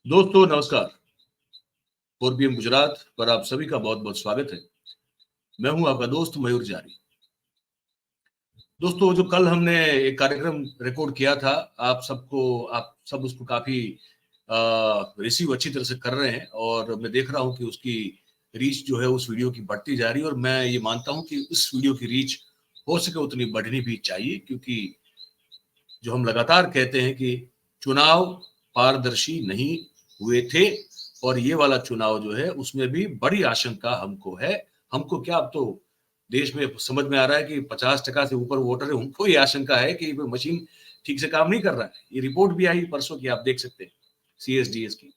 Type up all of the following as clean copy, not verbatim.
दोस्तों नमस्कार। 4PM गुजरात पर आप सभी का बहुत बहुत स्वागत है। मैं हूं आपका दोस्त मयूर जारी। दोस्तों जो कल हमने एक कार्यक्रम रिकॉर्ड किया था, आप सब उसको काफी रिसीव अच्छी तरह से कर रहे हैं और मैं देख रहा हूं कि उसकी रीच जो है उस वीडियो की बढ़ती जा रही है और मैं ये मानता हूं कि इस वीडियो की रीच हो सके उतनी बढ़नी भी चाहिए, क्योंकि जो हम लगातार कहते हैं कि चुनाव पारदर्शी नहीं हुए थे और ये वाला चुनाव जो है उसमें भी बड़ी आशंका हमको है। हमको क्या, अब तो देश में समझ में आ रहा है कि 50% से ऊपर वोटर है, उनको ये आशंका है कि मशीन ठीक से काम नहीं कर रहा है। ये रिपोर्ट भी आई परसों की, आप देख सकते हैं, CSDS की।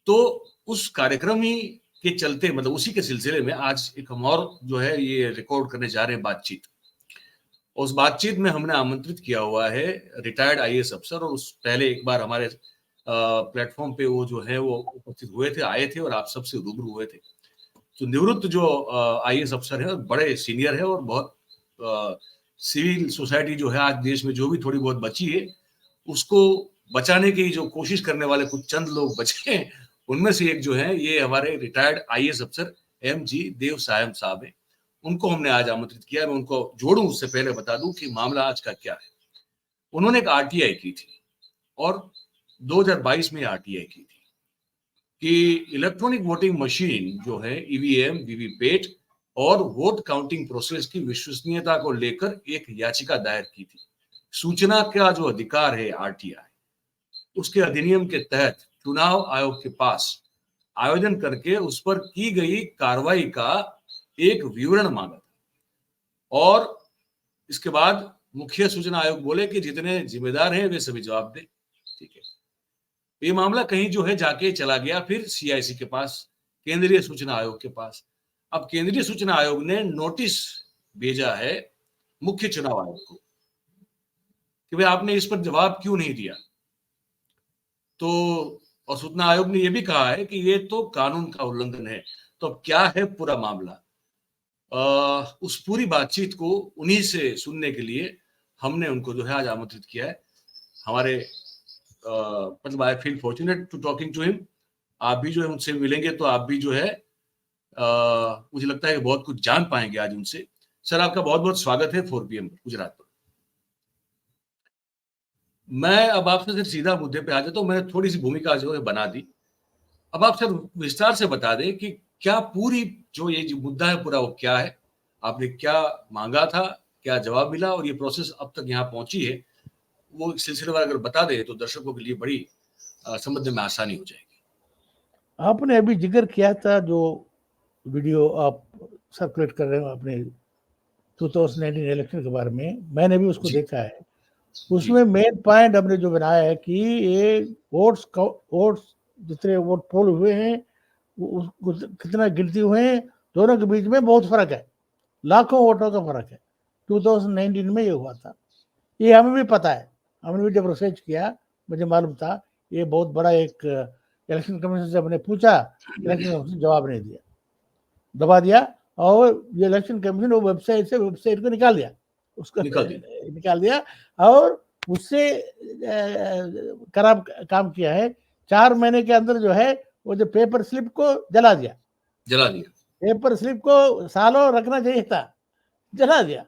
तो उस कार्यक्रम ही के चलते, मतलब उसी के सिलसिले में आज एक हम और जो है ये रिकॉर्ड करने जा रहे हैं बातचीत। उस बातचीत में हमने आमंत्रित किया हुआ है रिटायर्ड IAS अफसर, और उस पहले एक बार हमारे प्लेटफॉर्म पे वो जो है वो उपस्थित हुए थे, आए थे और आप सबसे रूबरू हुए थे। तो निवृत्त जो IAS अफसर है, बड़े सीनियर है और बहुत सिविल सोसाइटी जो है आज देश में जो भी थोड़ी बहुत बची है उसको बचाने की जो कोशिश करने वाले कुछ चंद लोग बचे हैं, उनमें से एक जो है ये हमारे रिटायर्ड IAS अफसर MG देव सायम साहब है। उनको हमने आज आमंत्रित किया। मैं उनको जोड़ूं उससे पहले बता दूं कि मामला आज का क्या है। उन्होंने एक RTI की थी और 2022 में RTI की थी कि इलेक्ट्रॉनिक वोटिंग मशीन जो है EVM, वीवीपैट और वोट काउंटिंग प्रोसेस की विश्वसनीयता को लेकर एक याचिका दायर की थी। सूचना का जो अधिकार है RTI, उसके अधिनियम के तहत चुनाव आयोग के पास आयोजन करके उस पर की गई कार्रवाई का एक विवरण मांगा था। और इसके बाद मुख्य सूचना आयोग बोले कि जितने जिम्मेदार हैं वे सभी जवाब दें। ठीक है, ये मामला कहीं जो है जाके चला गया फिर CIC के पास, केंद्रीय सूचना आयोग के पास। अब केंद्रीय सूचना आयोग ने नोटिस भेजा है मुख्य चुनाव आयोग को कि भाई आपने इस पर जवाब क्यों नहीं दिया। तो और सूचना आयोग ने यह भी कहा है कि ये तो कानून का उल्लंघन है। तो अब क्या है पूरा मामला, उस पूरी बातचीत को उन्हीं से सुनने के लिए हमने उनको जो है आज आमंत्रित किया है। हमारे मतलब I feel fortunate to talking to him. आप भी जो है उनसे मिलेंगे तो आप भी जो है मुझे लगता है कि बहुत कुछ जान पाएंगे आज उनसे। सर आपका बहुत बहुत स्वागत है 4PM गुजरात पर। मैं अब आपसे सिर्फ सीधा मुद्दे पे आ जाता हूँ। मैंने थोड़ी सी भूमिका जो है बना दी। अब आप सर विस्तार से बता दें कि क्या पूरी जो ये जो मुद्दा है पूरा वो क्या है, आपने क्या मांगा था, क्या जवाब मिला और ये प्रोसेस अब तक यहाँ पहुंची है, वो सिलसिलेवार अगर बता दें तो दर्शकों के लिए बड़ी समझने में आसानी हो जाएगी। आपने अभी जिक्र किया था जो वीडियो आप सर्कुलेट कर रहे हो अपने 2019 इलेक्शन के बारे में, मैंने भी उसको देखा है। उसमें मेन पॉइंट हमने जो बनाया है कि ये वोट्स जितने वोट पोल हुए हैं कितना गिनती हुए हैं, दोनों के बीच में बहुत फर्क है, लाखों वोटों का फर्क है। 2019 में ये हुआ था, ये हमें भी पता है। हमने भी जब रिसर्च किया मुझे मालूम था। ये बहुत बड़ा एक इलेक्शन कमीशन से हमने पूछा, इलेक्शन कमीशन जवाब नहीं दिया, दबा दिया। और ये इलेक्शन कमीशन वो वेबसाइट को निकाल दिया, उसको निकाल दिया और उससे खराब काम किया है। 4 महीने के अंदर जो है वो जो पेपर स्लिप को जला दिया। पेपर स्लिप को सालों रखना चाहिए था, जला दिया।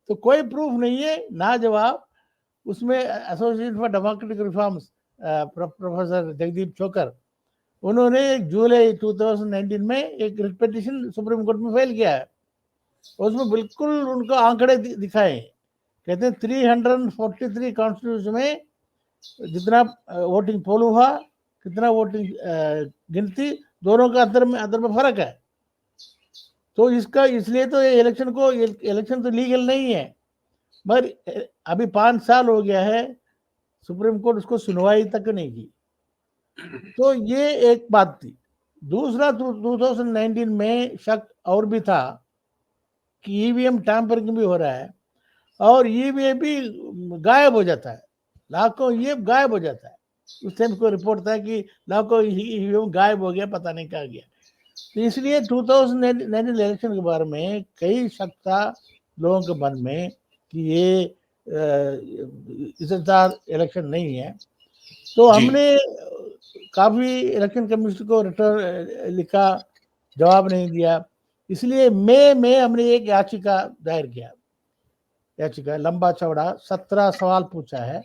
तो कोई प्रूफ नहीं है, ना जवाब। उसमें association for democratic reforms professor Jagdeep Chhokar, उन्होंने जुलाई 2019 में एक रिट पिटीशन सुप्रीम कोर्ट में फाइल किया है। उसमें बिल्कुल उनको आंकड़े दिखाए। कहते हैं 343 कॉन्स्टिट्यूशन में जितना वोटिंग पोल हुआ, कितना वोटिंग गिनती, दोनों का अंदर में फर्क है। तो इसका इसलिए तो ये इलेक्शन तो लीगल नहीं है। मगर अभी 5 साल हो गया है, सुप्रीम कोर्ट उसको सुनवाई तक नहीं की। तो ये एक बात थी। दूसरा 2019 में शक और भी था कि ईवीएम टैंपरिंग भी हो रहा है और ईवीएम भी गायब हो जाता है, लाखों ईवीएम गायब हो जाता है। उस टाइम को रिपोर्ट था कि लाखों ईवीएम गायब हो गया, पता नहीं कहाँ गया। तो इसलिए 2019 इलेक्शन के बारे में कई शक था लोगों के मन में कि ये इज्जतदार इलेक्शन नहीं है। तो हमने काफी इलेक्शन कमीशन को रिटर्न लिखा, जवाब नहीं दिया। इसलिए मई में हमने एक याचिका दायर किया, याचिका लंबा चौड़ा 17 सवाल पूछा है,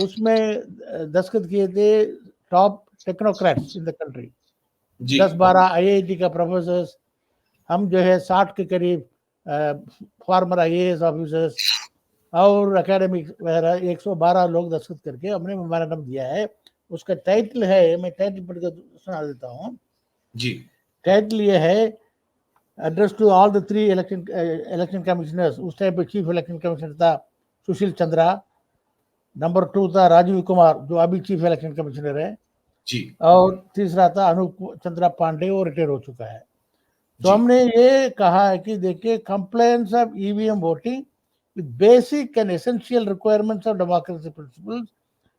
उसमें दस्तखत किए थे top technocrats in the country, 10-12 IIT का प्रोफेसर्स, हम जो है 60 के करीब फॉर्मर आईएएस ऑफिसर्स और एकेडमिक वगैरह 112 लोग दस्तखत करके हमने मेमोरेंडम दिया है। उसका टाइटल है, मैं टाइटल पढ़कर सुना देता हूँ जी। टाइटल ये है, address to all the 3 election commissioners. उस टाइम पे चीफ इलेक्शन कमिश्नर था सुशील चंद्रा, नंबर 2 था राजीव कुमार जो अभी चीफ इलेक्शन कमिश्नर है जी। और तीसरा था अनूप चंद्रा पांडे, वो रिटायर हो चुका है। तो हमने ये कहा है कि देखिए, complaints of EVM voting with basic and essential requirements of democracy principles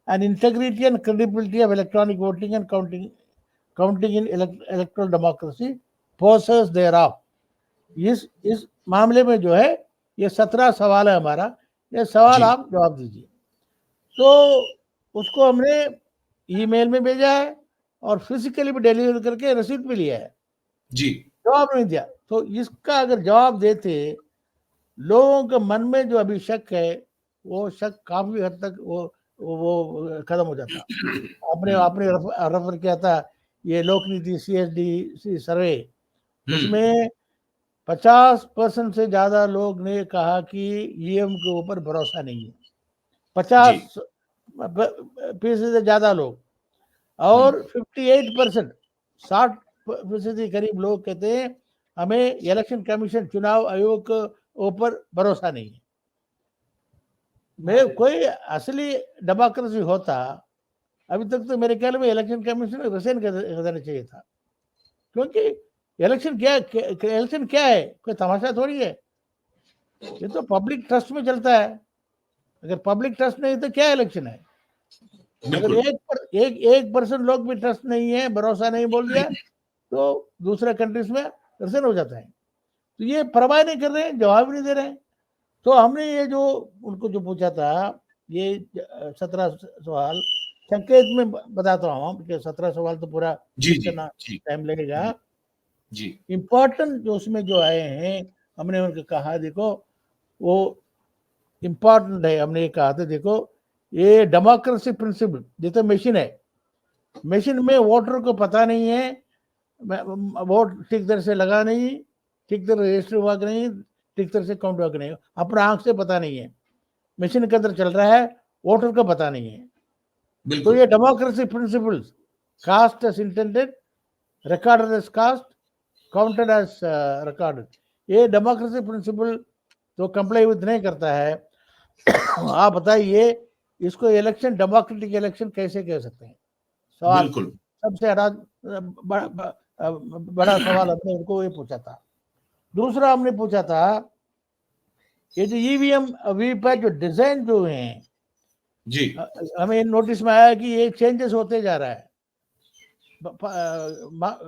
and integrity and credibility of electronic voting and counting in electoral democracy process thereof। इस मामले में जो है ये 17 सवाल है हमारा, ये सवाल आप जवाब दीजिए। तो उसको हमने ईमेल में भेजा है और फिजिकली भी डिलीवर करके रसीद भी लिया है जी। जवाब नहीं दिया। तो इसका अगर जवाब देते, लोगों के मन में जो अभी शक है वो शक काफी हद तक वो खत्म हो जाता। आपने रेफर किया था ये लोकनीति CSD सर्वे, उसमें 50% से ज्यादा लोग ने कहा कि ईवीएम के ऊपर भरोसा नहीं है, 50% से ज्यादा लोग, और 58% 60% करीब लोग कहते हैं हमें इलेक्शन कमीशन चुनाव आयोग के ऊपर भरोसा नहीं है। मैं कोई असली डेमोक्रेसी होता अभी तक तो मेरे ख्याल में इलेक्शन कमीशन रिजाइन कर देना चाहिए था, क्योंकि इलेक्शन क्या है, कोई तमाशा थोड़ी है, ये तो पब्लिक ट्रस्ट में चलता है। अगर पब्लिक ट्रस्ट नहीं तो क्या इलेक्शन है? अगर 1% लोग भी ट्रस्ट नहीं है, भरोसा नहीं बोल दिया, तो दूसरे कंट्रीज में रिजाइन हो जाता है। तो ये परवाह नहीं कर रहे हैं, जवाब नहीं दे रहे हैं। तो हमने ये जो उनको जो पूछा था, ये 17 सवाल संकेत में बताता हूँ कि 17 सवाल तो पूरा टाइम लगेगा। जी। इम्पोर्टेंट जो उसमें जो आए हैं, हमने उनको कहा देखो वो इम्पोर्टेंट है। हमने ये कहा था देखो, ये डेमोक्रेसी प्रिंसिपल, ये तो मशीन है, मशीन में वोटर को पता नहीं है, वोट ठीक तरह से लगा नहीं, ठीक तरह रजिस्टर हुआ कि नहीं, ठीक तरह से काउंट हुआ कि नहीं, अपना आंख से पता नहीं है, मशीन के अंदर चल रहा है, वोटर को पता नहीं है। तो ये democracy principles, cast as intended, recorded as cast, counted as recorded, ये डेमोक्रेसी प्रिंसिपल तो कंप्लाई विद नहीं करता है। आप बताइए इसको इलेक्शन, डेमोक्रेटिक इलेक्शन कैसे कह सकते हैं? सवाल सबसे बड़ा सवाल हमने उनको ये पूछा था। दूसरा हमने पूछा था ये जो ईवीएम वीवीपैट जो डिजाइन जो हैं जी, हमें नोटिस में आया कि ये चेंजेस होते जा रहा है,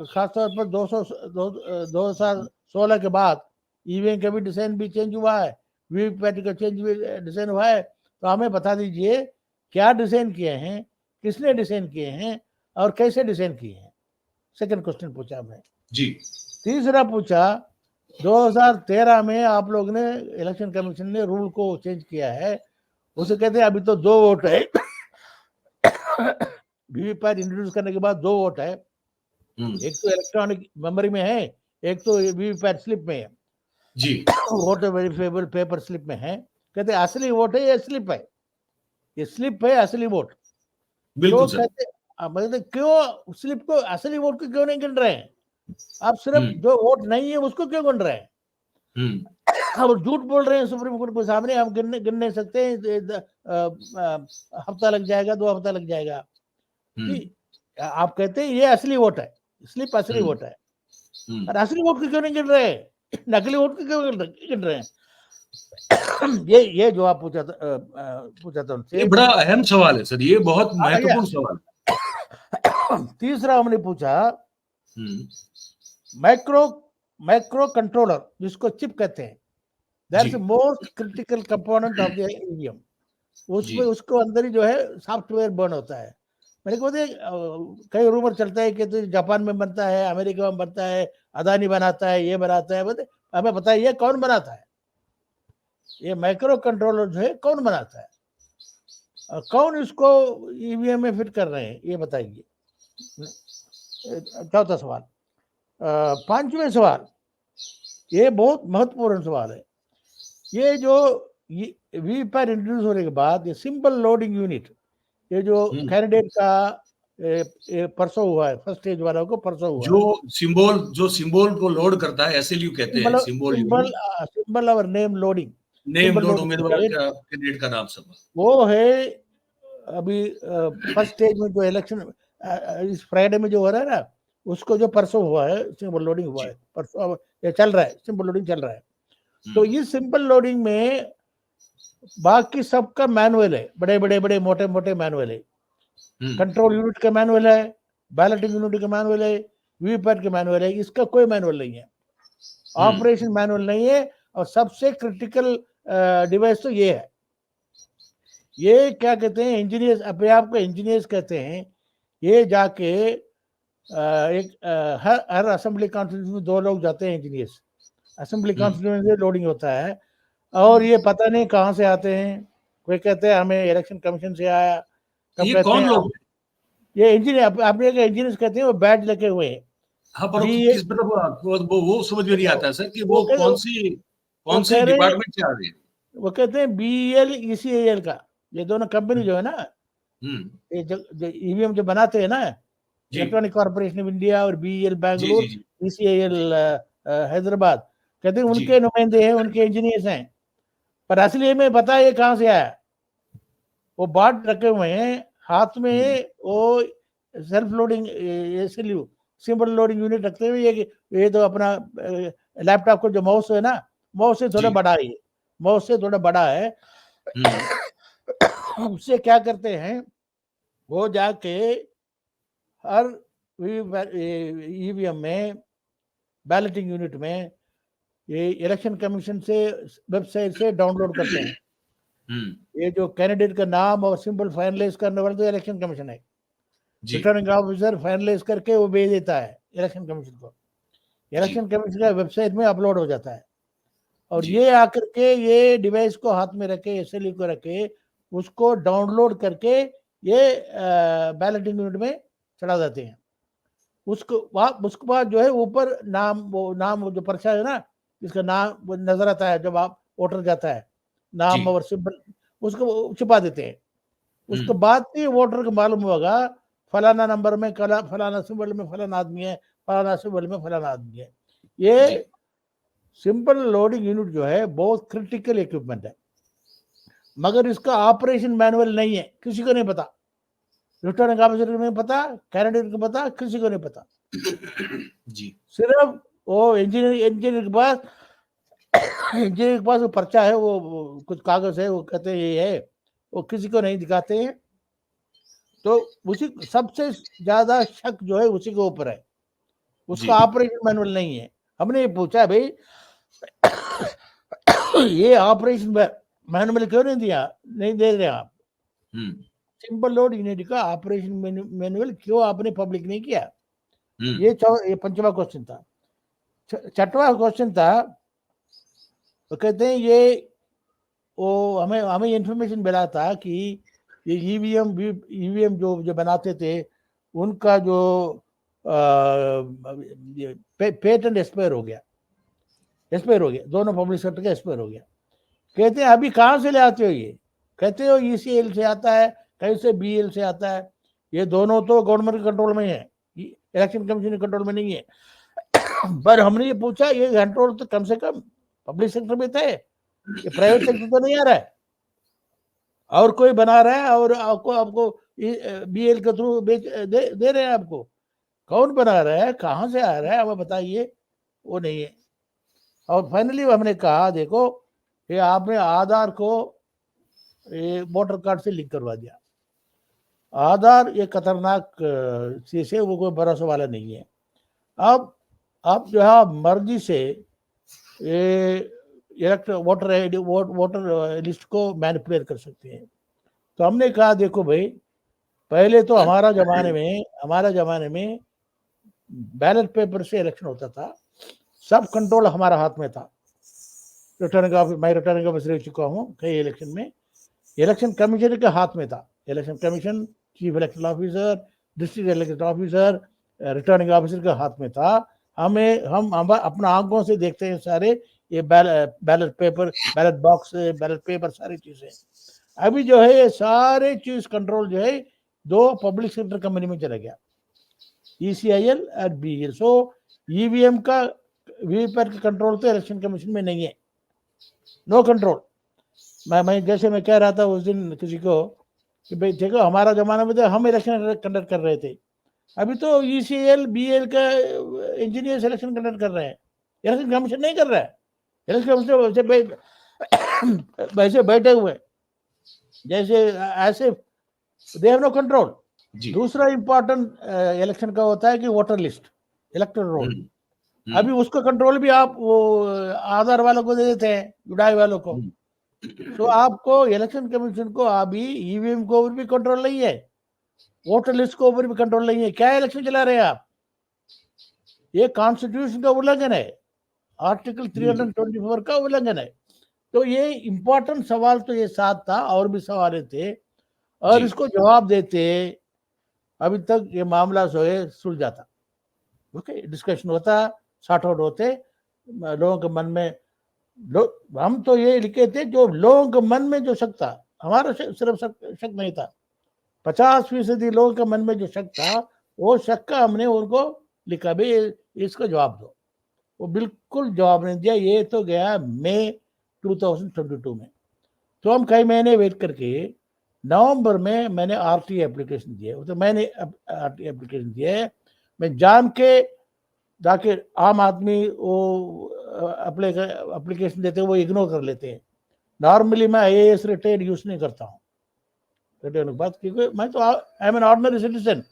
खासतौर पर 2016 के बाद ईवीएम का भी डिजाइन भी चेंज हुआ है, वीवीपैट का चेंज भी डिजाइन हुआ है। तो हमें बता दीजिए क्या डिजाइन किए हैं, किसने डिजाइन किए हैं और कैसे डिजाइन किए हैं। सेकंड क्वेश्चन पूछा हमने जी। तीसरा पूछा 2013 में आप लोग ने, इलेक्शन कमीशन ने रूल को चेंज किया है, उसे कहते हैं अभी तो 2 वोट है, वीवीपैट इंट्रोड्यूस करने के बाद 2 वोट है, एक तो इलेक्ट्रॉनिक मेमोरी में है, एक तो वीवीपैट स्लिप में है जी, वोटर वेरिफाइबल पेपर स्लिप में है। कहते हैं असली वोट है ये स्लिप है, ये स्लिप है असली वोट। बिल्कुल सर। कहते मतलब क्यों स्लिप को, असली वोट को क्यों नहीं गिन रहे हैं आप? सिर्फ जो वोट नहीं है उसको क्यों गिन रहे हैं? हम झूठ बोल रहे हैं सुप्रीम कोर्ट के सामने, हम गिन नहीं सकते, हफ्ता लग जाएगा, 2 हफ्ता लग जाएगा। आप कहते हैं ये असली वोट है, स्लिप असली वोट है, और असली वोट को क्यों नहीं गिन रहे हैं? नकली वोट को क्यों गिन रहे हैं? ये जो आप पूछा था उनसे, ये बड़ा अहम सवाल है सर, ये बहुत महत्वपूर्ण सवाल। तीसरा हमने पूछा माइक्रो कंट्रोलर, जिसको चिप कहते हैं, that's the most critical component of the EVM. उसमें उसको अंदर ही जो है सॉफ्टवेयर बर्न होता है, मेरे को कई रूमर चलता है कि तो जापान में बनता है, अमेरिका में बनता है, अदानी बनाता है, ये बनाता है। बोले हमें बताइए कौन बनाता है, ये माइक्रो कंट्रोलर जो है कौन बनाता है, और कौन इसको ईवीएम में फिट कर रहे हैं, ये बताइए। चौथा सवाल। पांचवें सवाल, ये बहुत महत्वपूर्ण सवाल है। ये जो वीवीपैट इंट्रोड्यूस होने के बाद ये सिंपल लोडिंग यूनिट, ये जो कैंडिडेट का परसों हुआ है, फर्स्ट स्टेज वालों को परसों हुआ जो सिंबल को लोड करता है, एसएलयू कहते हैं, सिंबल यूनिट, सिंबल और नेम लोडिंग, नेम लोड उम्मीदवार का कैंडिडेट का नाम सब वो है। अभी फर्स्ट स्टेज में जो इलेक्शन इस फ्राइडे में जो हो रहा है ना, उसको जो परसों हुआ है सिंबल लोडिंग हुआ है, परसों ये चल रहा है, सिंबल लोडिंग चल रहा है। तो इस सिंपल लोडिंग में बाकी सबका मैनुअल है, बड़े बड़े मोटे मोटे मैनुअल है। कंट्रोल यूनिट का मैनुअल है, बैलेटिंग यूनिट का मैनुअल है, वीवीपैट का मैनुअल है, इसका कोई मैनुअल नहीं है, ऑपरेशन मैनुअल नहीं है। और सबसे क्रिटिकल डिवाइस तो ये है, ये क्या कहते हैं इंजीनियर्स, अपने आप को इंजीनियर्स कहते हैं। ये जाके हर असेंबली कॉन्फ्रेंस में 2 लोग जाते हैं इंजीनियर्स, असेंबली कॉन्फ्रेंस में लोडिंग होता है, और ये पता नहीं कहाँ से आते हैं। कोई कहते हैं हमें इलेक्शन कमीशन से आया, कब कहते कौन हैं लोग, ये इंजीनियर, अपने इंजीनियर्स कहते हैं, वो बैड लगे हुए हैं। हाँ, पर किस मतलब वो समझ में नहीं आता सर कि वो कौन सी डिपार्टमेंट से आ रही है। वो कहते हैं BEL ECIL का, ये दोनों कंपनी जो है ना, ये जो ईवीएम जो बनाते हैं ना, इलेक्ट्रॉनिक कॉर्पोरेशन ऑफ इंडिया और BEL बैंगलोर, ECIL हैदराबाद, कहते हैं उनके नुमाइंदे हैं, उनके इंजीनियर्स हैं। पर असली में पता है ये कहाँ से आया, वो बाट रखे हुए हैं हाथ में, वो self loading SLU simple loading unit रखते हुए, ये तो अपना लैपटॉप का जो माउस है ना, माउस से थोड़ा बड़ा है, माउस से थोड़ा बड़ा है। उससे क्या करते हैं, वो जाके हर ईवीएम में, बैलेटिंग यूनिट में, ये इलेक्शन कमीशन से वेबसाइट से डाउनलोड करते हैं। ये जो कैंडिडेट का नाम और सिंबल फाइनलाइज करने वाला तो इलेक्शन कमीशन है, रिटर्निंग ऑफिसर फाइनलाइज करके वो भेज देता है इलेक्शन कमीशन को, इलेक्शन कमीशन का वेबसाइट में अपलोड हो जाता है। और ये आकर के ये डिवाइस को हाथ में रखे, एसएलयू को रखे, उसको डाउनलोड करके ये बैलेटिंग यूनिट में चढ़ा देते हैं। उसके बाद जो है ऊपर नाम, वो जो पर्चा है ना, जिसका नाम वो नजर आता है जब आप वोटर जाता है, नाम और सिंबल, उसको छिपा देते हैं। उसके बाद भी वोटर को मालूम होगा फलाना नंबर में फलाना सिंबल में फलाना आदमी है, फलाना सिंबल में फलाना आदमी है। ये सिंपल लोडिंग यूनिट जो है बहुत क्रिटिकल इक्विपमेंट है, मगर इसका ऑपरेशन मैनुअल नहीं है, किसी को नहीं पता, रिटर्निंग ऑफिसर को नहीं पता, कैंडिडेट को पता, किसी को नहीं पता। सिर्फ वो इंजीनियर के पास वो पर्चा है, वो कुछ कागज है, वो कहते हैं ये है, वो किसी को नहीं दिखाते हैं। तो उसी सबसे ज्यादा शक जो है उसी के ऊपर है, उसका ऑपरेशन मैनुअल नहीं है। हमने ये पूछा भाई ये ऑपरेशन मैनुअल क्यों नहीं दे रहे आप, सिंपल लोड यूनिट का ऑपरेशन मैनुअल क्यों आपने पब्लिक नहीं किया। ये पंचवा क्वेश्चन था। छठवा क्वेश्चन था, तो कहते हैं ये वो हमें इंफॉर्मेशन मिला था कि ये ईवीएम जो बनाते थे उनका जो पेटेंट एक्सपायर हो गया, दोनों पब्लिक सेक्टर का एक्सपायर हो गया। कहते हैं अभी कहाँ से ले आते हो ये, कहते हो ECIL से आता है, कहीं से BEL से आता है, ये दोनों तो गवर्नमेंट के कंट्रोल में है, इलेक्शन कमीशन के कंट्रोल में नहीं है। पर हमने ये पूछा, ये कंट्रोल तो कम से कम पब्लिक सेक्टर में थे, ये प्राइवेट सेक्टर तो नहीं आ रहा है, और कोई बना रहा है और आपको BEL के थ्रू दे रहे हैं आपको। कौन बना रहा है, कहाँ से आ रहा है, हमें बताइए, वो नहीं है। और फाइनली हमने कहा देखो ये आपने आधार को वोटर कार्ड से लिंक करवा दिया, आधार ये खतरनाक चीज है, वो कोई भरोसा वाला नहीं है। अब आप जो है मर्जी से वोटर लिस्ट को मैनिपुलेट कर सकते हैं। तो हमने कहा देखो भाई, पहले तो हमारा जमाने में बैलेट पेपर से इलेक्शन होता था, सब कंट्रोल हमारा हाथ में था। मैं रिटर्निंग ऑफिसर रह चुका हूँ कई इलेक्शन में, इलेक्शन कमीशन के हाथ में था। Election commission, chief election officer, district election officer, returning officer के हाथ में था। हम अपना आंखों से देखते हैं सारे ये ballot paper, ballot box, ballot paper, सारी चीजें। अभी जो है ये सारे चीज कंट्रोल जो है दो पब्लिक सेक्टर कंपनी में चला गया, ECIL और BEL। सो EVM का, वीवीपैट का कंट्रोल तो इलेक्शन कमीशन में नहीं है, नो कंट्रोल। मैं जैसे मैं कह रहा था उस दिन किसी को कि भाई देखो हमारा जमाना में तो हम इलेक्शन कंडक्ट कर रहे थे, अभी तो ECIL BEL का इंजीनियर इलेक्शन कंडक्ट कर रहे हैं, इलेक्शन कमीशन नहीं कर रहा है। इलेक्शन कमीशन वैसे बैठे हुए जैसे ऐसे, दे हैव नो कंट्रोल। दूसरा इंपॉर्टेंट इलेक्शन का होता है कि वोटर लिस्ट, इलेक्टोरल रोल। अभी उसका कंट्रोल भी आप वो आधार वालों को दे देते हैं, जुड़ाई वालों को। तो आपको इलेक्शन कमीशन को अभी EVM को ऊपर भी कंट्रोल नहीं है, वोटर लिस्ट को ऊपर भी कंट्रोल नहीं है। क्या इलेक्शन चला रहे हैं आप? ये कॉन्स्टिट्यूशन का उल्लंघन है, आर्टिकल 324 का उल्लंघन है। तो ये इंपॉर्टेंट सवाल तो ये साथ था, और भी सवाल थे, और इसको जवाब देते अभी तक ये मामला जो है सुलझ जाता। ओके, डिस्कशन होता, सॉर्ट आउट होते, लोगों के मन में हम तो ये लिखे थे जो लोगों के मन में जो शक था, हमारा सिर्फ शक नहीं था, 50% लोगों के मन में जो शक था, वो शक का हमने उनको लिखा भी इसका जवाब दो। वो बिल्कुल जवाब नहीं दिया। ये तो गया मई 2022 में। तो हम कई महीने वेट करके नवंबर में मैंने RTA एप्लीकेशन दिए। तो मैंने RTA एप्लीकेशन दिए, मैं जान के ताकि आम आदमी वो एप्लीकेशन देते वो इग्नोर कर लेते हैं। नॉर्मली मैं IAS रिटेन यूज नहीं करता हूँ, रिटेन की बात, क्योंकि मैं तो I am an ordinary citizen,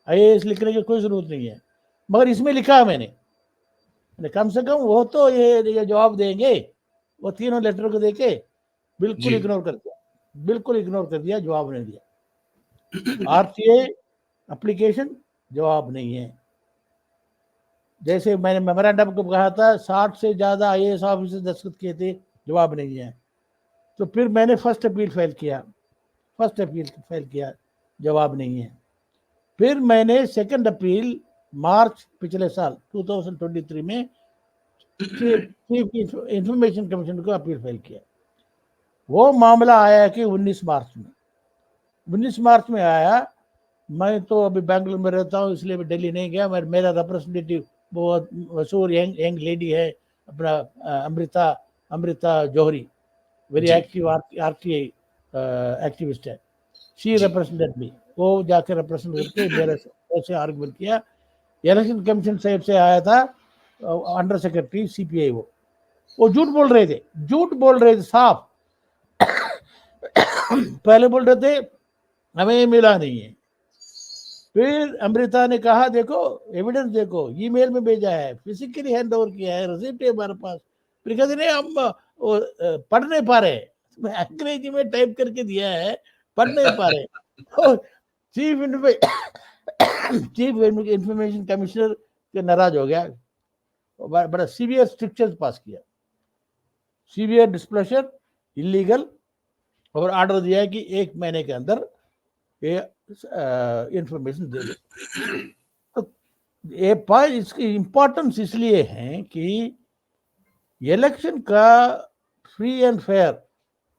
IAS लिखने की कोई जरूरत नहीं है। मगर इसमें लिखा है मैंने कम से कम वो तो ये जवाब देंगे। वो तीनों लेटर को देके बिल्कुल इग्नोर कर दिया, बिल्कुल इग्नोर कर दिया, जवाब नहीं दिया। RTA एप्लीकेशन जवाब नहीं है। जैसे मैंने मेमोरेंडम को कहा था 60 से ज्यादा IAS ऑफिसर दस्तखत किए थे, जवाब नहीं है। तो फिर मैंने फर्स्ट अपील फाइल किया, जवाब नहीं है। फिर मैंने सेकंड अपील मार्च पिछले साल 2023 में चीफ इंफॉर्मेशन कमीशन को अपील फाइल किया। वो मामला आया कि 19 मार्च में आया। मैं तो अभी बेंगलुरु में रहता हूँ, इसलिए मैं दिल्ली नहीं गया। मेरा रिप्रेजेंटेटिव बहुत मशहूर यंग लेडी है, अपना अमृता जौहरी, वेरी एक्टिव RTA एक्टिविस्ट है। शी रिप्रेजेंटेड मी। वो जाकर रिप्रेजेंट करके मेरे से आर्गुमेंट किया। इलेक्शन कमीशन साहब से आया था अंडर सेक्रेटरी CPI, वो झूठ बोल रहे थे साफ। पहले बोल रहे थे हमें मिला नहीं है, फिर अमृता ने कहा देखो एविडेंस देखो, ईमेल में भेजा है, फिजिकली हैंड ओवर किया है, रिसिप्ट है हमारे पास। फिर कहते नहीं हम पढ़ नहीं पा रहे, मैं अंग्रेजी में टाइप करके दिया है, पढ़ नहीं पा रहे। तो चीफ इंफॉर्मेशन कमिश्नर के नाराज हो गया, बड़ा सीवियर स्ट्रिक्चर पास किया, सीवियर डिस्प्लेजर, इलीगल, और ऑर्डर दिया है कि 1 महीने के अंदर ये इंफॉर्मेशन दे दो। तो ये इसकी इंपॉर्टेंस इसलिए है कि इलेक्शन का फ्री एंड फेयर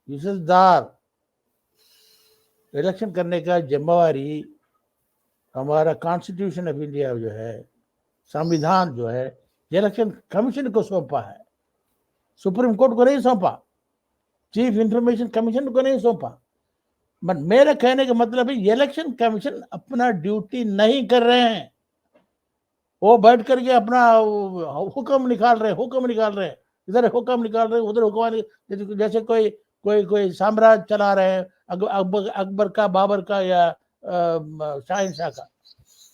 विशेषदार इलेक्शन करने का जिम्मेवारी हमारा कॉन्स्टिट्यूशन ऑफ इंडिया जो है, संविधान जो है, इलेक्शन कमीशन को सौंपा है, सुप्रीम कोर्ट को नहीं सौंपा, चीफ इंफॉर्मेशन कमीशन को नहीं सौंपा। बट मेरे कहने का मतलब है इलेक्शन कमीशन अपना ड्यूटी नहीं कर रहे हैं। वो बैठ करके अपना हुक्म निकाल रहे हैं, इधर हुक्म निकाल रहे हैं, उधर हुक्म, जैसे कोई साम्राज्य चला रहे हैं, अकबर का, बाबर का, या शहंशाह का।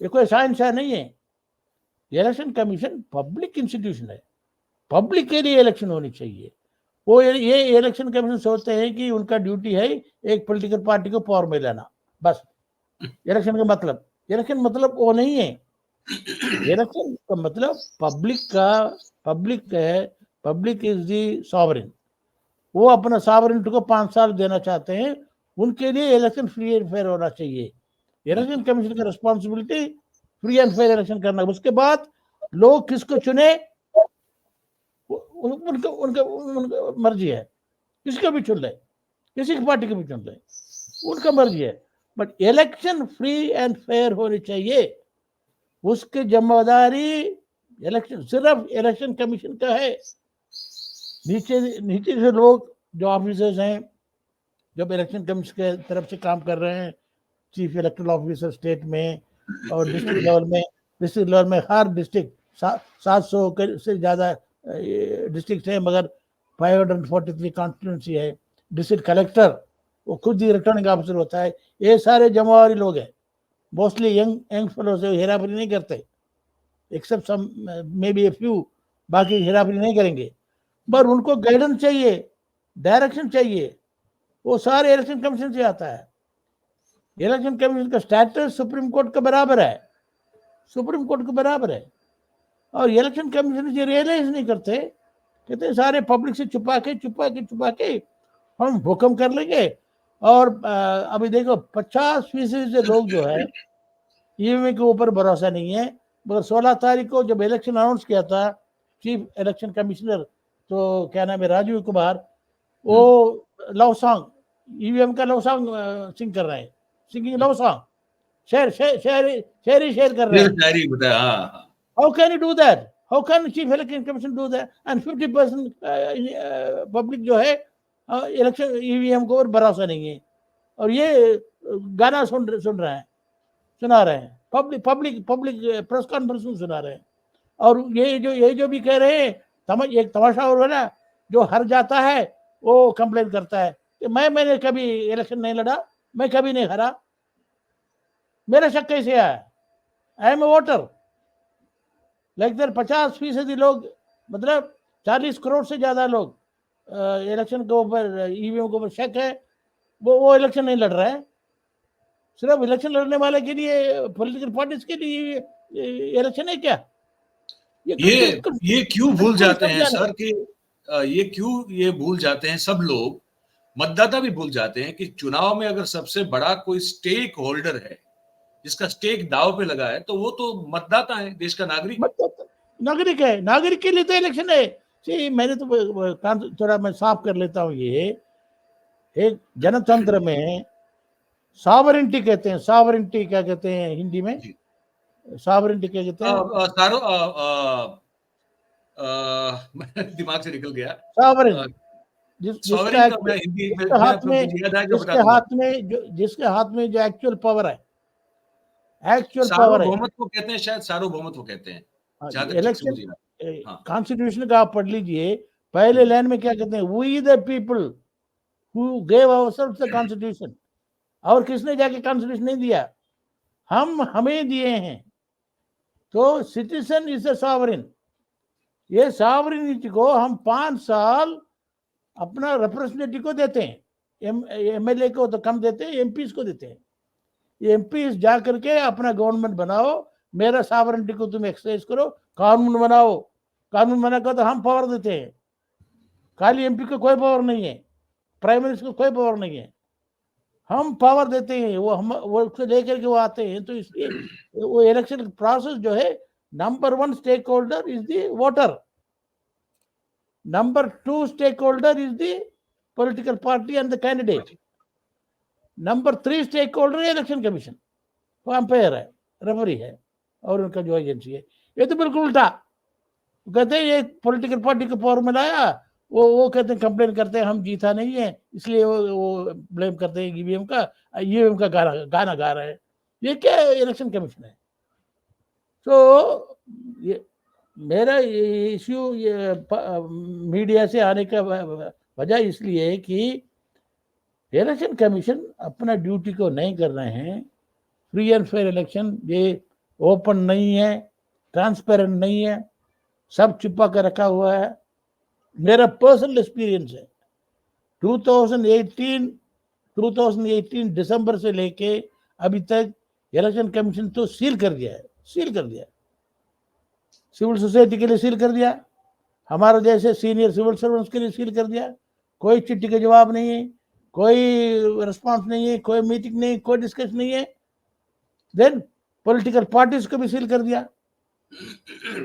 ये कोई शहंशाह नहीं है। इलेक्शन कमीशन पब्लिक इंस्टीट्यूशन है, पब्लिक के लिए इलेक्शन होनी चाहिए। वो ये इलेक्शन कमीशन सोचते हैं कि उनका ड्यूटी है एक पॉलिटिकल पार्टी को पावर में लाना, बस इलेक्शन का मतलब, इलेक्शन मतलब वो नहीं है। इलेक्शन का मतलब पब्लिक है, पब्लिक इज दी सॉवरेन। वो अपना सॉवरेनिटी को 5 साल देना चाहते हैं, उनके लिए इलेक्शन फ्री एंड फेयर होना चाहिए। इलेक्शन कमीशन का responsibility free and fair election करना। उसके बाद लोग किसको चुने उनका उनका उनका मर्जी है, किसको भी चुन ले, किसी की पार्टी को भी चुन ले, उनका मर्जी है। But election free and fair होनी चाहिए, उसकी जिम्मेदारी इलेक्शन सिर्फ इलेक्शन कमीशन का है। नीचे नीचे से लोग जो ऑफिसर्स हैं, जब इलेक्शन कमीशन के तरफ से काम कर रहे हैं, चीफ इलेक्टोरल ऑफिसर स्टेट में और डिस्ट्रिक्ट लेवल में हर डिस्ट्रिक्ट 700 से ज़्यादा डिस्ट्रिक्ट है, मगर 543 कॉन्स्टिट्यूंसी है। डिस्ट्रिक्ट कलेक्टर वो खुद ही रिटर्निंग ऑफिसर होता है। ये सारे जमावारी लोग हैं, मोस्टली यंग फेलो से हेराफेरी नहीं करते, except some maybe a few, बाकी हेराफेरी नहीं करेंगे। पर उनको गाइडेंस चाहिए, डायरेक्शन चाहिए, वो सारे इलेक्शन कमीशन से आता है। इलेक्शन कमीशन का स्टेटस सुप्रीम कोर्ट के बराबर है, सुप्रीम कोर्ट के बराबर है। और इलेक्शन कमीशन ये रियलाइज नहीं करते, कहते सारे पब्लिक से छुपा के हम हुक्म कर लेंगे। और अभी देखो 50% से लोग जो है ईवीएम के ऊपर भरोसा नहीं है। मगर 16 तारीख को जब इलेक्शन अनाउंस किया था चीफ इलेक्शन कमिश्नर, तो क्या नाम है, राजीव कुमार, वो लव सॉन्ग ईवीएम का लव सॉन्ग सिंग कर रहे हैं, सिंगिंग लव सॉन्ग, शेयर कर रहे हैं। How can you do that? How can Chief Election Commission do that? And 50% public जो है इलेक्शन ईवीएम को भरोसा नहीं है, और ये गाना सुना रहे हैं, पब्लिक प्रेस कॉन्फ्रेंस में सुना रहे हैं। और ये जो भी कह रहे हैं, एक तमाशा हो रहा है ना, जो हार जाता है वो कंप्लेन करता है कि मैंने कभी इलेक्शन नहीं लड़ा, मैं कभी नहीं हारा, मेरा शक कैसे आया, I am a voter. Like 50% लोग, मतलब 40 करोड़ से ज्यादा लोग इलेक्शन के ऊपर, ईवीएम के ऊपर शक है, वो इलेक्शन नहीं लड़ रहा है। सिर्फ इलेक्शन लड़ने वाले के लिए, पॉलिटिकल पार्टीज के लिए इलेक्शन है क्या? ये क्यों भूल जाते हैं सर कि ये क्यों ये भूल जाते हैं सब लोग, मतदाता भी भूल जाते हैं कि चुनाव में अगर सबसे बड़ा कोई स्टेक होल्डर है, जिसका स्टेक दाव पे लगा है, तो वो तो मतदाता है, देश का नागरिक है। नागरिक के लिए तो इलेक्शन है। मैंने तो थोड़ा मैं साफ कर लेता हूँ, ये एक जनतंत्र में सॉवरेनिटी कहते हैं, सॉवरेनिटी क्या कहते हैं हिंदी में, सॉवरेनिटी क्या कहते हैं, दिमाग से निकल गया। सॉवरेन, जिसके हाथ में जो एक्चुअल पावर है, सार्वभौमत्व को कहते हैं, शायद सार्वभौमत्व कहते हैं। इलेक्शन कॉन्स्टिट्यूशन का आप पढ़ लीजिए, पहले लाइन में क्या कहते हैं, we the people who gave ourselves the constitution. और किसने जाके कॉन्स्टिट्यूशन नहीं दिया, हमें दिए हैं। तो सिटीजन इज अ सॉवरेन। ये सॉवरेनिटी को हम 5 साल अपना रिप्रेजेंटेटिव को देते हैं, एमएलए को तो कम देते हैं, एमपीज को देते हैं। एमपीज जा करके अपना गवर्नमेंट बनाओ, मेरा सॉवरेनिटी को तुम एक्सरसाइज करो, कानून बनाओ, कानून बनाकर तो हम पावर देते हैं। खाली एमपी को कोई पावर नहीं है, प्राइम मिनिस्टर को कोई पावर नहीं है, हम पावर देते हैं। वो उसको लेकर के वो आते हैं। तो इसलिए वो इलेक्शन प्रोसेस जो है, number 1 stakeholder is the voter, number 2 stakeholder is the political party and the candidate, number 3 stakeholder election commission, वो अंपायर है, रेफरी है, और उनका जो एजेंसी है। ये तो बिल्कुल उल्टा कहते हैं, ये पॉलिटिकल पार्टी को पावर में लाया, वो कहते हैं, कंप्लेन करते हैं हम जीता नहीं है, इसलिए वो ब्लेम करते हैं ईवीएम का गाना गा रहे हैं। ये क्या इलेक्शन कमीशन है? तो ये मेरा इश्यू मीडिया से आने का वजह इसलिए है कि इलेक्शन कमीशन अपना ड्यूटी को नहीं कर रहे हैं। फ्री एंड फेयर इलेक्शन ये ओपन नहीं है, ट्रांसपेरेंट नहीं है, सब छुपा कर रखा हुआ है। मेरा पर्सनल एक्सपीरियंस है, 2018 दिसंबर से लेके अभी तक इलेक्शन कमीशन तो सील कर दिया है, सील कर दिया, सिविल सोसाइटी के लिए सील कर दिया, हमारे जैसे सीनियर सिविल सर्वेंट्स के लिए सील कर दिया। कोई चिट्ठी का जवाब नहीं है, कोई रिस्पांस नहीं है, कोई मीटिंग नहीं, कोई डिस्कशन नहीं है। देन पॉलिटिकल पार्टीज को भी सील कर दिया।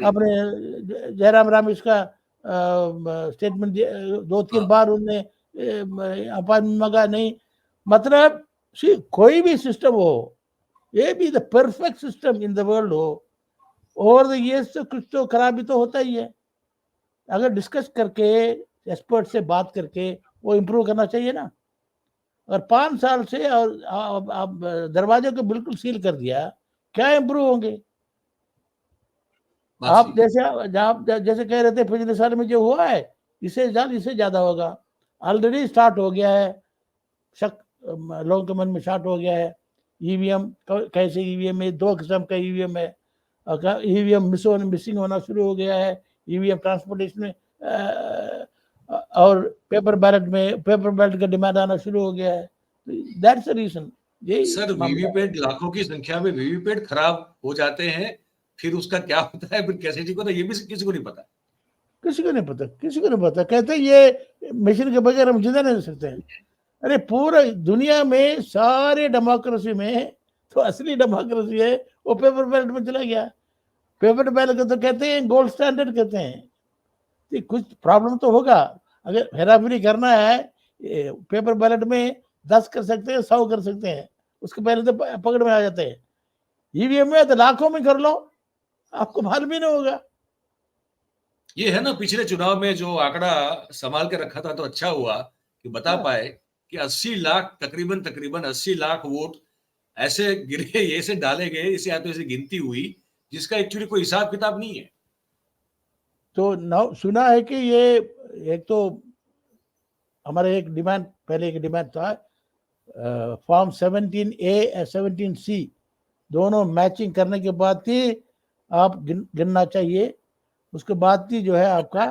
अपने जयराम रमेश का स्टेटमेंट 2-3 बार उन्होंने अपॉइंटमेंट मांगा, नहीं। मतलब कोई भी सिस्टम हो, ये भी the perfect system in the world हो, ओवर द ईयर्स तो कुछ तो खराबी तो होता ही है। अगर डिस्कस करके एक्सपर्ट से बात करके वो इम्प्रूव करना चाहिए ना। और 5 साल से और आप दरवाजे को बिल्कुल सील कर दिया, क्या इम्प्रूव होंगे? आप जैसे कह रहे थे पिछले साल में जो हुआ है, इससे ज्यादा होगा। ऑलरेडी स्टार्ट हो गया है, शक लोगों के मन में स्टार्ट हो गया है। ईवीएम कैसे, ईवीएम में 2 किस्म का ईवीएम है, ईवीएम मिसिंग होना शुरू हो गया है, ईवीएम ट्रांसपोर्टेशन में और पेपर बैलेट का डिमांड आना शुरू हो गया है। That's the reason. Sir VVPAT, लाखों की संख्या में वीवीपैट खराब हो जाते हैं, फिर उसका क्या होता है, फिर कैसे ठीक होता है, ये भी किसी को नहीं पता। किसी को नहीं पता, किसी को नहीं पता। कहते हैं ये मशीन के बगैर हम जिंदा नहीं रह सकते हैं। अरे पूरा दुनिया में सारे डेमोक्रेसी में तो असली डेमोक्रेसी है वो पेपर बैलेट में चला गया। पेपर बैलेट को तो कहते हैं गोल्ड स्टैंडर्ड कहते हैं। तो कुछ प्रॉब्लम तो होगा। अगर हेराफेरी करना है पेपर बैलेट में 10 कर सकते हैं, 100 कर सकते हैं, उसके पहले तो पकड़ में आ जाते हैं। ईवीएम में तो लाखों में कर लो, आपको मालूम ही नहीं होगा। ये है ना, पिछले चुनाव में जो आंकड़ा संभाल के रखा था तो अच्छा हुआ कि बता पाए कि 80 लाख तकरीबन 80 लाख वोट ऐसे गिरे, ऐसे डाले गए, इसे या तो ऐसे गिनती हुई जिसका एक्चुअली कोई हिसाब किताब नहीं है। तो सुना है कि ये एक तो हमारे एक डिमांड था, फॉर्म 17A और 17C दोनों मैचिंग करने के बाद ही आप गिनना चाहिए, उसके बाद ही जो है आपका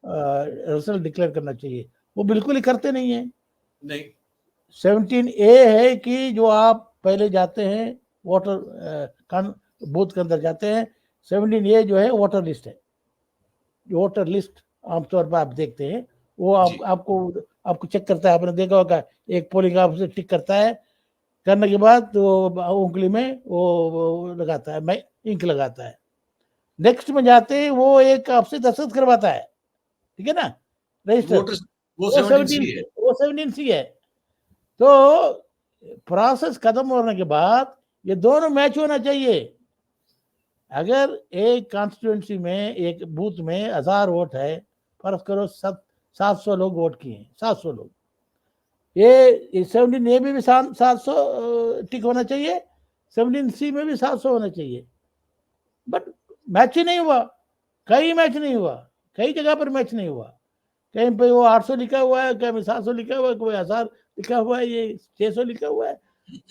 रिजल्ट डिक्लेयर करना चाहिए। वो बिल्कुल ही करते नहीं है। नहीं, 17A है कि जो आप पहले जाते हैं वोटर बूथ के अंदर जाते हैं। 17A जो है वोटर लिस्ट है। वोटर लिस्ट आमतौर पर आप देखते हैं, वो आपको चेक करता है। आपने देखा होगा एक पोलिंग ऑफिसर टिक करता है, करने के बाद तो उंगली में वो लगाता है, इंक लगाता है। नेक्स्ट में जाते हैं वो एक आपसे दस्तखत करवाता है, ठीक है ना, रजिस्टर। वो 17C है। तो प्रोसेस खत्म होने के बाद ये दोनों मैच होना चाहिए। अगर एक कॉन्स्टिट्यूंसी में एक बूथ में 1000 वोट है, फर्ज करो 700 लोग वोट किए हैं, 700 लोग, ये 17A में भी 700 टिक होना चाहिए, 17C में भी 700 होना चाहिए। बट मैच ही नहीं हुआ, कहीं मैच नहीं हुआ, कई जगह पर मैच नहीं हुआ। कहीं पे वो 800 लिखा हुआ है, कहीं 700 लिखा हुआ है, कोई 1000 लिखा हुआ है, ये 600 लिखा हुआ है।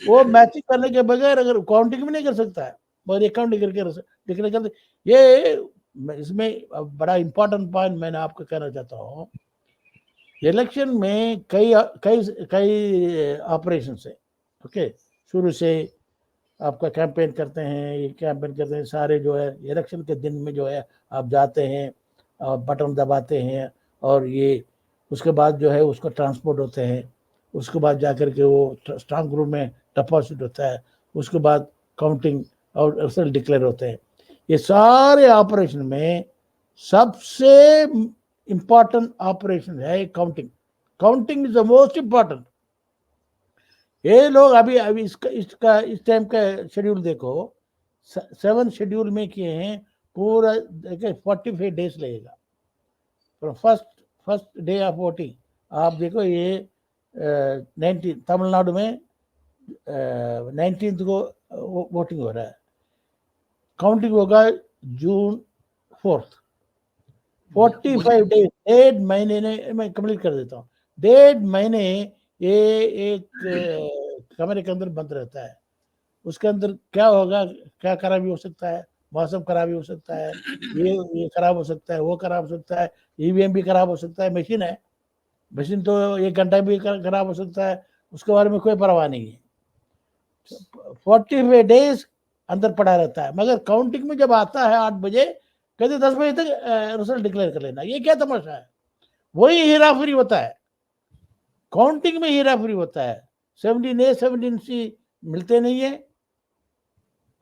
वो मैचिंग करने के बगैर अगर काउंटिंग भी नहीं कर सकता है, और ये काउंटिंग करके डिक्लेयर कर, ये इसमें बड़ा इंपॉर्टेंट पॉइंट मैंने आपको कहना चाहता हूँ। इलेक्शन में कई ऑपरेशन है, ओके। शुरू से आपका कैंपेन करते हैं, सारे जो है इलेक्शन के दिन में जो है आप जाते हैं, बटन दबाते हैं, और ये उसके बाद जो है उसको ट्रांसपोर्ट होते हैं, उसके बाद जाकर के वो स्ट्रांग रूम में डिपॉजिट होता है, उसके बाद काउंटिंग और रिजल्ट डिक्लेयर होते हैं। ये सारे ऑपरेशन में सबसे इंपॉर्टेंट ऑपरेशन है counting is the most important. ये लोग अभी इस टाइम का शेड्यूल देखो, 7 शेड्यूल में किए हैं, पूरा देखिए 45 डेज लगेगा फर्स्ट डे ऑफ वोटिंग। आप देखो ये 19 तमिलनाडु में 19 को वोटिंग हो रहा है, काउंटिंग होगा जून 4। 45 डेज, 1.5 महीने ने मैं कंप्लीट कर देता हूँ। 1.5 महीने ये एक कमरे के अंदर बंद रहता है। उसके अंदर क्या होगा, क्या खराबी हो सकता है, मौसम खराबी हो सकता है, ये खराब हो सकता है, वो खराब हो सकता है, ईवीएम भी खराब हो सकता है। मशीन तो 1 घंटा भी खराब हो सकता है, उसके बारे में कोई परवाह नहीं है। 45 डेज अंदर पड़ा रहता है, मगर काउंटिंग में जब आता है 8 बजे कहते 10 बजे तक रिजल्ट डिक्लेयर कर लेना। ये क्या तमाशा है? वही हेराफेरी होता है, काउंटिंग में हेराफेरी होता है। 17A 17C मिलते नहीं है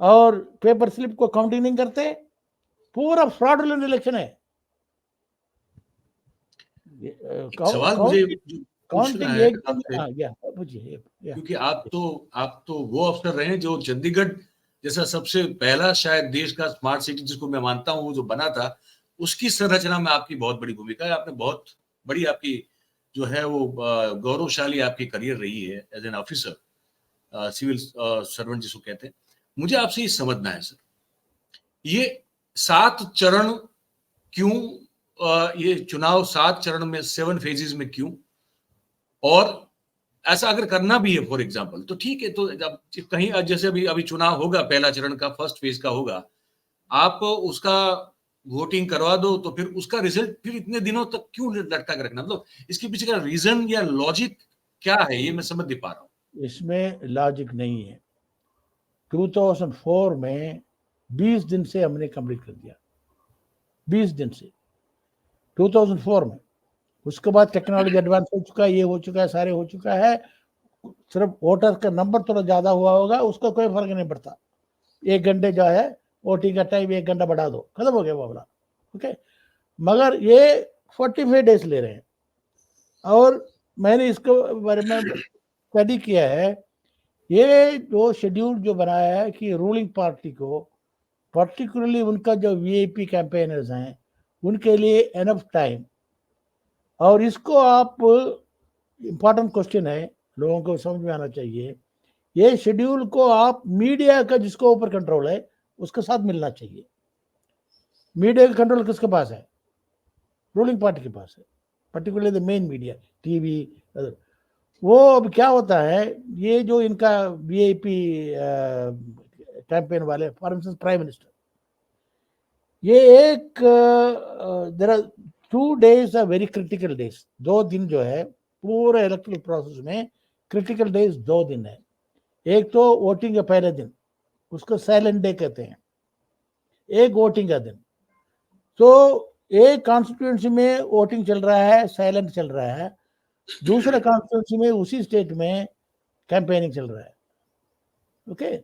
और पेपर स्लिप को काउंटिंग नहीं करते, पूरा फ्रॉडुलेंट इलेक्शन है। एक सवाल मुझे जो पूछना काउंटिंग है एकदम, आपसे, पूछिए। क्योंकि आप तो वो अफसर रहे हैं जो चंडीगढ़ जैसा सबसे पहला शायद देश का स्मार्ट सिटी जिसको मैं मानता हूँ वो जो बना था, उसकी संरचना में आपकी बहुत बड़ी भूमिका है। आपने बहुत बड़ी आपकी जो है वो गौरवशाली आपकी करियर रही है as an officer, civil servant जिसको कहते हैं। मुझे आपसे ये समझना है सर, ये 7 चरण क्यों, ये चुनाव 7 चरण में 7 फेजेस में क्यों? और ऐसा अगर करना भी है फॉर एग्जाम्पल तो ठीक है, तो जब कहीं जैसे अभी अभी चुनाव होगा, पहला चरण का फर्स्ट फेज का होगा, आप उसका वोटिंग करवा दो तो फिर उसका रिजल्ट फिर इतने दिनों तक क्यों लटका के रखना? मतलब इसके पीछे का रीजन या लॉजिक क्या है, ये मैं समझ नहीं पा रहा हूँ। इसमें लॉजिक नहीं है। 2004 में 20 दिन से हमने कंप्लीट कर दिया, 20 दिन से 2004 में। उसके बाद टेक्नोलॉजी एडवांस हो चुका है, ये हो चुका है, सारे हो चुका है। सिर्फ वोटर का नंबर थोड़ा ज्यादा हुआ होगा, उसका कोई फर्क नहीं पड़ता। 1 घंटे जो है वोटिंग का टाइम 1 घंटा बढ़ा दो, खत्म हो गया मामला। ओके, मगर ये 45 डेज ले रहे हैं। और मैंने इसके बारे में स्टडी किया है। ये जो शेड्यूल जो बनाया है कि रूलिंग पार्टी को, पर्टिकुलरली उनका जो वीआईपी कैंपेनर्स हैं, उनके लिए एनफ टाइम। और इसको आप, इंपॉर्टेंट क्वेश्चन है, लोगों को समझ में आना चाहिए, ये शेड्यूल को आप मीडिया का जिसको ऊपर कंट्रोल है उसके साथ मिलना चाहिए। मीडिया का कंट्रोल किसके पास है? रूलिंग पार्टी के पास है, particularly the main media, TV. वो अब क्या होता है, ये जो इनका वीआईपी कैंपेन वाले, फॉर इंस्टेंस प्राइम मिनिस्टर, ये एक there are 2 days are very critical days. 2 दिन जो है पूरे इलेक्टोरल प्रोसेस में क्रिटिकल डेज 2 दिन है। एक तो वोटिंग का पहले दिन, उसको साइलेंट डे कहते हैं, एक वोटिंग का दिन। तो एक कॉन्स्टिट्यूंसी में वोटिंग चल रहा है, साइलेंट चल रहा है, दूसरे कॉन्स्टिट्यूंसी में उसी स्टेट में कैंपेनिंग चल रहा है। ओके,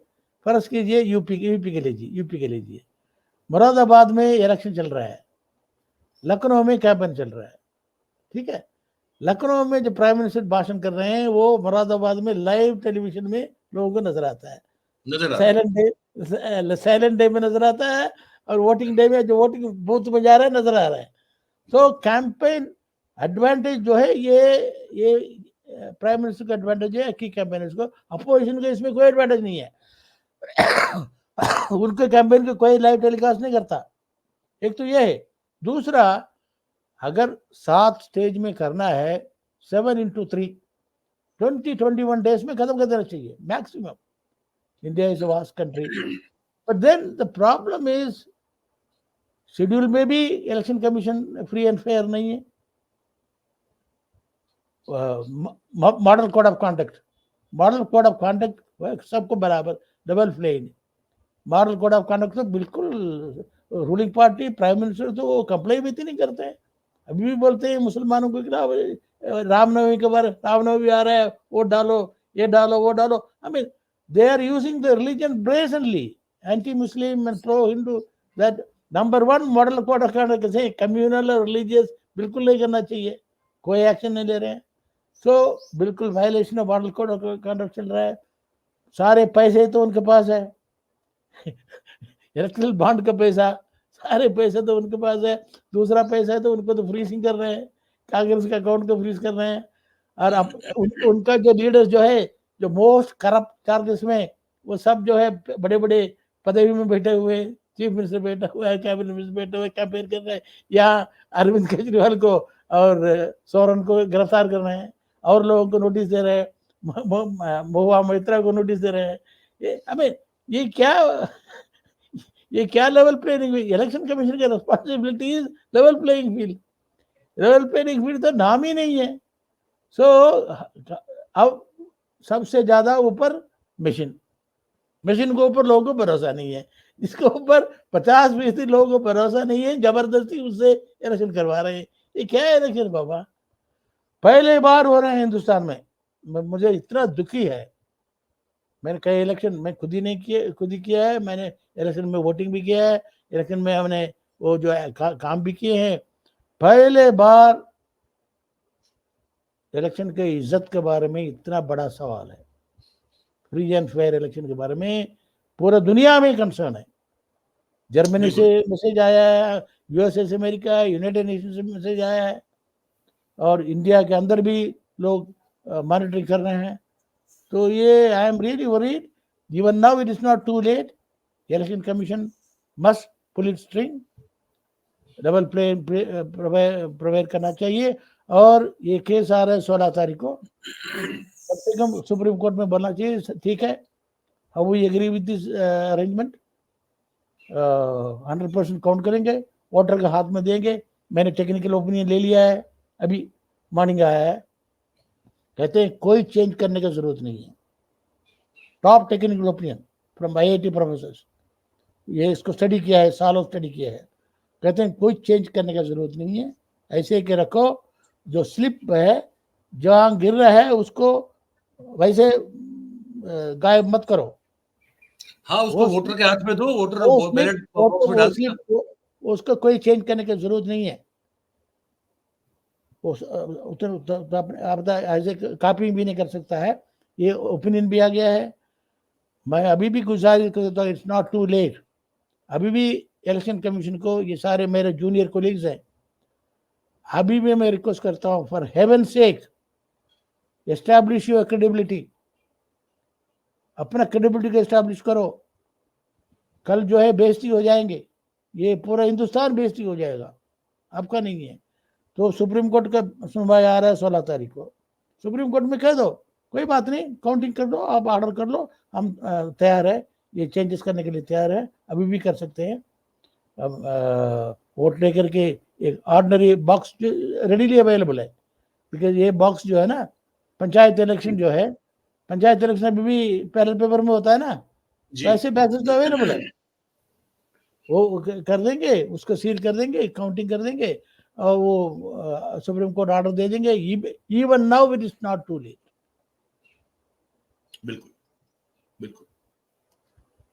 फर्ज कीजिए यूपी के लीजिए, मुरादाबाद में इलेक्शन चल रहा है, लखनऊ में कैंपेन चल रहा है। ठीक है, लखनऊ में जो प्राइम मिनिस्टर भाषण कर रहे हैं वो मुरादाबाद में लाइव टेलीविजन में लोगों को नजर आता है, साइलेंट डे में नजर आता है, और वोटिंग डे में जो वोटिंग बूथ में जा रहा है नजर आ रहा है। तो कैंपेन एडवांटेज जो है ये प्राइम मिनिस्टर का एडवांटेज है की कैंपेनर्स को। अपोजिशन का इसमें कोई एडवांटेज नहीं है। उनके कैंपेन को कोई लाइव टेलीकास्ट नहीं करता। एक तो ये है। दूसरा, अगर 7 स्टेज में करना है, 7 into 3 20-21 डेज में खत्म कर देना चाहिए maximum. India is a vast country, but then the problem is schedule में भी election commission free and fair नहीं है। मॉडल कोड ऑफ कंडक्ट सबको बराबर, double playing. Model code of conduct तो बिल्कुल रूलिंग पार्टी, प्राइम मिनिस्टर तो वो कंप्लाई भी नहीं करते हैं। अभी भी बोलते हैं मुसलमानों को रामनवमी के बाद, रामनवमी आ रहा है, वो डालो, ये डालो, वो डालो। I mean they are using the religion brazenly, anti-Muslim and pro-Hindu. That number one model code of conduct है, communal और religious बिल्कुल नहीं करना चाहिए, कोई एक्शन नहीं ले रहे हैं। तो बिल्कुल violation of model code of conduct चल रहा है। सारे पैसे तो उनके पास है, इलेक्ट्रल बॉन्ड का पैसा, सारे पैसे तो उनके पास है। दूसरा पैसा है तो उनको तो फ्रीजिंग कर रहे हैं, कांग्रेस के अकाउंट को फ्रीज कर रहे हैं। और अब उनका जो लीडर्स जो है, जो मोस्ट करप्ट चार्जेस में, वो सब जो है बड़े बड़े पदवी में बैठे हुए, चीफ मिनिस्टर बैठा हुआ है, कैबिनेट मिनिस्टर बैठे हुए, कैंपेन कर रहे हैं। यहाँ अरविंद केजरीवाल को और सोरेन को गिरफ्तार कर रहे हैं, और लोगों को नोटिस दे रहे हैं, महुआ मोइत्रा को नोटिस दे रहे हैं। हमें ये क्या level playing field? Election commission की responsibility is level playing field. Level playing field तो नाम ही नहीं है। सो अब सबसे ज्यादा ऊपर मशीन, मशीन के ऊपर लोगों को भरोसा नहीं है, इसके ऊपर 50% लोगों को भरोसा नहीं है, जबरदस्ती उससे इलेक्शन करवा रहे हैं। ये क्या है इलेक्शन बाबा? पहले बार हो रहे हैं हिंदुस्तान में। मुझे इतना दुखी है। मैंने कई इलेक्शन मैं खुद ही किया है। मैंने इलेक्शन में वोटिंग भी किया है, इलेक्शन में हमने वो जो है काम भी किए हैं। पहले बार इलेक्शन के इज्जत के बारे में इतना बड़ा सवाल है। फ्री एंड फेयर इलेक्शन के बारे में पूरा दुनिया में कंसर्न है। जर्मनी से मैसेज आया है, यूएसए से अमेरिका, यूनाइटेड नेशन से मैसेज आया है, और इंडिया के अंदर भी लोग मॉनिटरिंग कर रहे हैं। तो ये I am really worried. Even now it is not too late. Election commission must pull its string, double play provide करना चाहिए। और ये केस आ रहा है 16 तारीख को, कम से कम सुप्रीम कोर्ट में बोलना चाहिए ठीक है, how we agree with this arrangement, 100% count करेंगे, वोटर के हाथ में देंगे। मैंने टेक्निकल ओपिनियन ले लिया है, अभी मॉर्निंग आया है, कहते हैं कोई चेंज करने की जरूरत नहीं है। Top technical opinion from IIT professors, ये इसको स्टडी किया है, सालों स्टडी किया है, कहते हैं कोई चेंज करने की जरूरत नहीं है, ऐसे के रखो। जो स्लिप है, जहां गिर रहा है उसको वैसे गायब मत करो। हाँ, उसको वोटर के हाथ में दो, वोटर बैलेट बॉक्स में डाल दिया, उसको कोई चेंज करने की जरूरत नहीं है। आप ऐसे कॉपी भी नहीं कर सकता है। ये ओपिनियन भी आ गया है। मैं अभी भी गुजारिश करता हूँ, इट्स नॉट टू लेट। अभी भी इलेक्शन कमीशन को, ये सारे मेरे जूनियर कोलीग्स हैं, अभी भी मैं रिक्वेस्ट करता हूँ, for heaven sec establish your credibility. अपना क्रेडिबिलिटी को एस्टैब्लिश करो। कल जो है बेइज्जती हो जाएंगे, ये पूरा हिंदुस्तान बेइज्जती हो जाएगा, आपका नहीं है। तो सुप्रीम कोर्ट का सुनवाई आ रहा है 16 तारीख को। सुप्रीम कोर्ट में कह दो कोई बात नहीं, काउंटिंग कर दो, आप ऑर्डर कर लो, हम तैयार है, ये चेंजेस करने के लिए तैयार है, अभी भी कर सकते हैं। अब वोट लेकर के एक ऑर्डिनरी बॉक्स रेडीली अवेलेबल है, बिकॉज ये बॉक्स जो है ना, पंचायत इलेक्शन जो है, पंचायत इलेक्शन अभी भी बैलेट पेपर में होता है ना, तो ऐसे बैसेस तो अवेलेबल है, वो कर देंगे, उसको सील कर देंगे, काउंटिंग कर देंगे, और वो सुप्रीम कोर्ट ऑर्डर दे देंगे। Even now it is not too late. बिल्कुल बिल्कुल,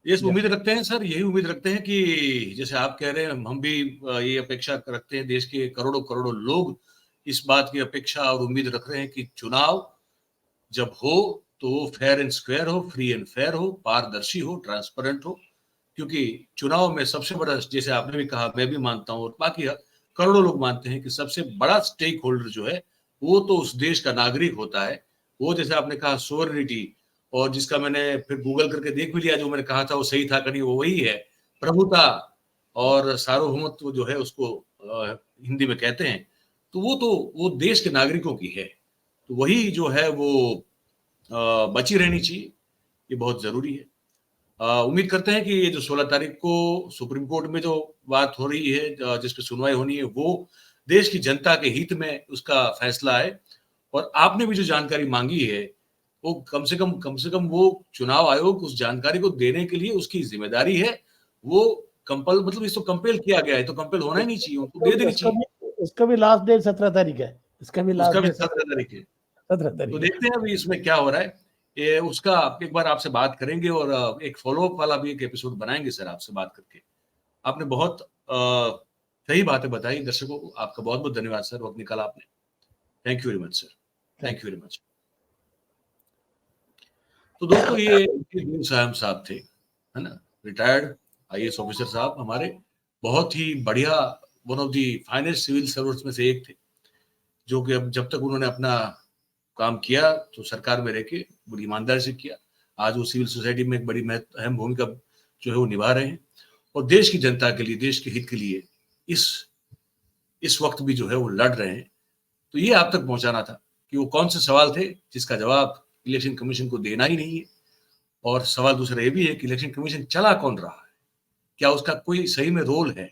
ये उम्मीद रखते हैं सर, यही उम्मीद रखते हैं कि जैसे आप कह रहे हैं, हम भी ये अपेक्षा रखते हैं, देश के करोड़ों करोड़ों लोग इस बात की अपेक्षा और उम्मीद रख रहे हैं कि चुनाव जब हो तो वो फेयर एंड स्क्वायर हो, फ्री एंड फेयर हो, पारदर्शी हो, ट्रांसपेरेंट हो। क्योंकि चुनाव में सबसे बड़ा, जैसे आपने भी कहा, मैं भी मानता हूं और बाकी करोड़ों लोग मानते हैं कि सबसे बड़ा स्टेक होल्डर जो है वो तो उस देश का नागरिक होता है। वो जैसे आपने कहा सोवरेनिटी, और जिसका मैंने फिर गूगल करके देख भी लिया, जो मैंने कहा था वो सही था कि नहीं, वो वही है, प्रभुता और सार्वभौमत्व जो है उसको हिंदी में कहते हैं। तो वो देश के नागरिकों की है, तो वही जो है वो बची रहनी चाहिए, ये बहुत जरूरी है। उम्मीद करते हैं कि ये जो 16 तारीख को सुप्रीम कोर्ट में जो बात हो रही है, जिस पे सुनवाई होनी है, वो देश की जनता के हित में उसका फैसला है। और आपने भी जो जानकारी मांगी है, वो कम से कम वो चुनाव आयोग उस जानकारी को देने के लिए उसकी जिम्मेदारी है। वो मतलब इसको कंपेल किया गया है, तो कंपेल होना ही नहीं चाहिए, उनको दे देनी चाहिए। इसका भी लास्ट डेट 17 तारीख है। इसका भी लास्ट डेट 17 तारीख है। 17 तारीख। तो देखते हैं अभी इसमें क्या हो रहा है, ये उसका एक बार आपसे बात करेंगे, और एक फॉलोअप वाला भी एक एपिसोड बनाएंगे सर आपसे बात करके। आपने बहुत सही बातें बताई दर्शकों को। आपका बहुत बहुत धन्यवाद सर, वक्त निकाला आपने। Thank you very much sir, thank you very much. तो दोस्तों, ये साहब थे, है ना, रिटायर्ड आईएएस ऑफिसर साहब, हमारे बहुत ही बढ़िया, one of the finest civil servants में से एक थे, जो कि अब जब तक उन्होंने अपना काम किया तो सरकार में रह के बड़ी ईमानदारी से किया। आज वो सिविल सोसाइटी में एक बड़ी अहम भूमिका जो है वो निभा रहे हैं, और देश की जनता के लिए, देश के हित के लिए इस वक्त भी जो है वो लड़ रहे हैं। तो ये आप तक पहुंचाना था कि वो कौन से सवाल थे जिसका जवाब इलेक्शन कमीशन को देना ही नहीं है। और सवाल दूसरा ये भी है कि इलेक्शन कमीशन चला कौन रहा है, क्या उसका कोई सही में रोल है,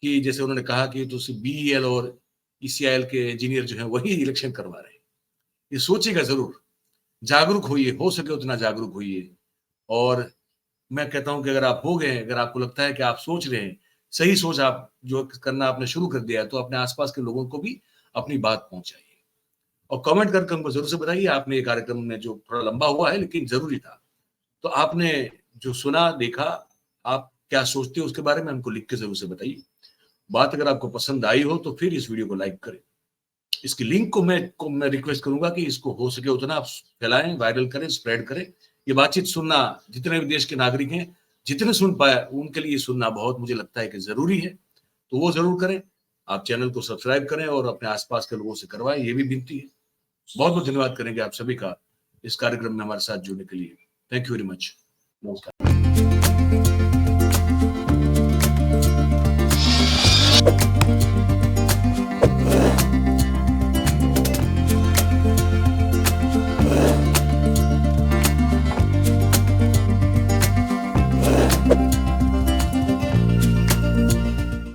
कि जैसे उन्होंने कहा कि तो बीईएल और ईसीआईएल के इंजीनियर जो है वही इलेक्शन करवा रहे हैं। ये सोचिएगा जरूर, जागरूक होइए, हो सके उतना जागरूक होइए, और मैं कहता हूं कि अगर आप हो गए, अगर आपको लगता है कि आप सोच रहे हैं, सही सोच आप जो करना आपने शुरू कर दिया है, तो अपने आसपास के लोगों को भी अपनी बात पहुंचाइए और कमेंट करके हमको जरूर से बताइए आपने ये कार्यक्रम में, जो थोड़ा लंबा हुआ है लेकिन जरूरी था, तो आपने जो सुना देखा, आप क्या सोचते हो उसके बारे में हमको लिख के जरूर से बताइए। बात अगर आपको पसंद आई हो तो फिर इस वीडियो को लाइक करें, इसकी लिंक को मैं रिक्वेस्ट करूंगा कि इसको हो सके उतना आप फैलाएं, वायरल करें, स्प्रेड करें। ये बातचीत सुनना जितने भी देश के नागरिक हैं, जितने सुन पाए उनके लिए सुनना बहुत मुझे लगता है कि जरूरी है, तो वो जरूर करें। आप चैनल को सब्सक्राइब करें और अपने आसपास के लोगों से करवाएं, ये भी विनती है। बहुत बहुत धन्यवाद करेंगे आप सभी का इस कार्यक्रम में हमारे साथ जुड़ने के लिए। Thank you very much. नमस्कार।